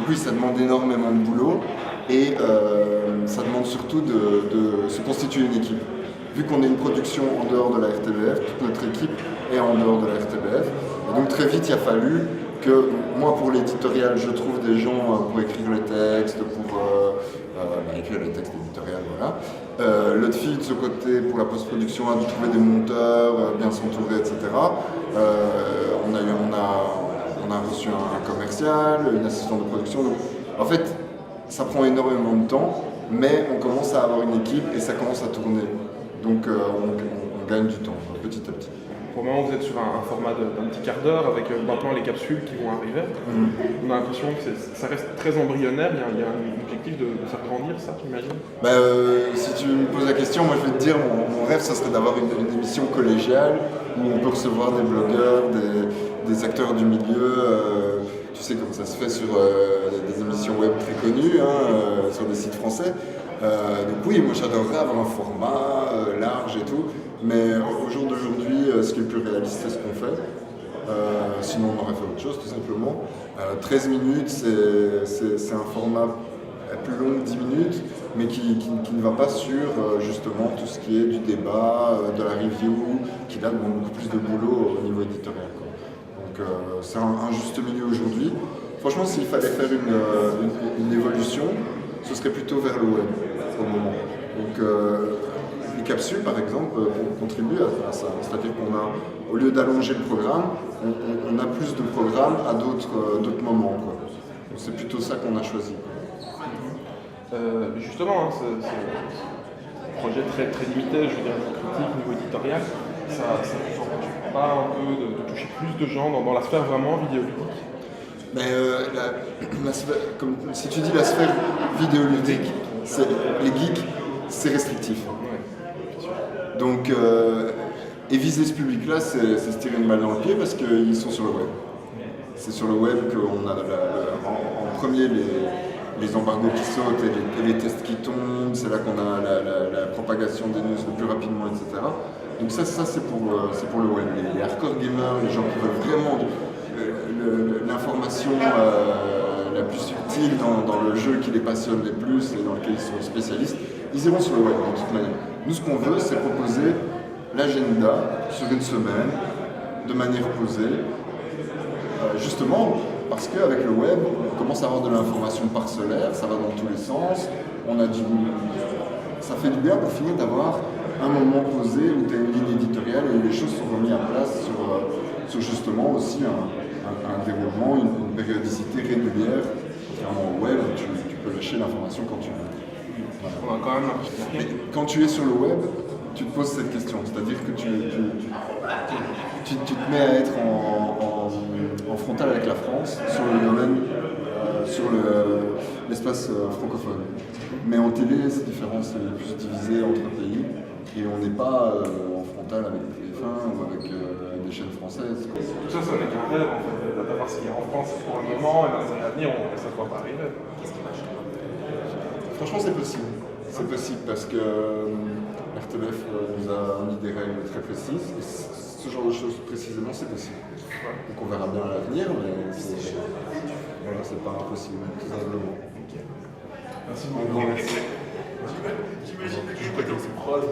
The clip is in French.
oui, ça demande énormément de boulot et ça demande surtout de se constituer une équipe. Vu qu'on est une production en dehors de la RTBF, toute notre équipe est en dehors de la RTBF. Et donc très vite, il a fallu que moi, pour l'éditorial, je trouve des gens pour écrire les textes, pour écrire les textes éditoriaux, voilà. L'autre fille de ce côté, pour la post-production, a dû trouver des monteurs, bien s'entourer, etc. On a reçu un commercial, une assistante de production. Donc, en fait, ça prend énormément de temps, mais on commence à avoir une équipe et ça commence à tourner. Donc on gagne du temps, petit à petit. Pour le moment, vous êtes sur un format d'un petit quart d'heure avec maintenant les capsules qui vont arriver. On a l'impression que ça reste très embryonnaire. Il y a un objectif de faire grandir ça, j'imagine. Si tu me poses la question, moi je vais te dire, mon rêve, ça serait d'avoir une émission collégiale où on peut recevoir des blogueurs, des acteurs du milieu. Tu sais comme ça se fait sur des émissions web très connues, sur des sites français. Donc oui, moi j'adorerais avoir un format large et tout, mais au jour d'aujourd'hui, ce qui est le plus réaliste, c'est ce qu'on fait. Sinon, on aurait fait autre chose, tout simplement. 13 minutes, c'est un format plus long que 10 minutes, mais qui ne va pas sur justement tout ce qui est du débat, de la review, qui là demande beaucoup plus de boulot au niveau éditorial, quoi. Donc c'est un juste milieu aujourd'hui. Franchement, s'il fallait faire une évolution, ce serait plutôt vers le web au moment. Donc les capsules par exemple contribuent à ça. C'est-à-dire qu'on a, au lieu d'allonger le programme, on a plus de programmes à d'autres moments, quoi. Donc c'est plutôt ça qu'on a choisi. Justement, ce projet très, très limité, je veux dire, critique, niveau éditorial, ça ne vous empêche pas un peu de toucher plus de gens dans la sphère vraiment vidéoludique? Mais si tu dis la sphère vidéoludique, les geeks, c'est restrictif. Donc, et viser ce public-là, c'est se tirer une balle dans le pied parce qu'ils sont sur le web. C'est sur le web qu'on a en premier les embargos qui sautent et les tests qui tombent, c'est là qu'on a la propagation des news le plus rapidement, etc. Donc ça c'est pour le web. Les hardcore gamers, les gens qui veulent vraiment l'information la plus subtile dans le jeu qui les passionne les plus et dans lequel ils sont spécialistes, ils iront sur le web de toute manière. Nous, ce qu'on veut, c'est proposer l'agenda sur une semaine, de manière posée, justement parce qu'avec le web, on commence à avoir de l'information parcellaire, ça va dans tous les sens, ça fait du bien pour finir d'avoir un moment posé où tu as une ligne éditoriale et où les choses sont remises à place sur justement aussi un déroulement, une périodicité régulière. En web, tu peux lâcher l'information quand tu veux. Voilà. On a quand même Mais quand tu es sur le web, tu te poses cette question, c'est-à-dire que tu te mets à être en frontal avec la France sur le domaine, sur l'espace francophone. Mais en télé, c'est différent, c'est plus divisé entre pays et on n'est pas en frontal avec TF1 ou avec des chaînes françaises. Tout ça, ça n'est qu'un rêve en fait, d'avoir ce qu'il y a en France pour le moment et dans les années à venir, ça ne va pas arriver. Qu'est-ce qui marche? Franchement, c'est possible. C'est possible parce que RTBF nous a mis des règles très précises et ce genre de choses précisément, c'est possible. Donc on verra bien à l'avenir, mais c'est pas impossible, tout simplement. Merci beaucoup. J'imagine que je peux dire ces phrases.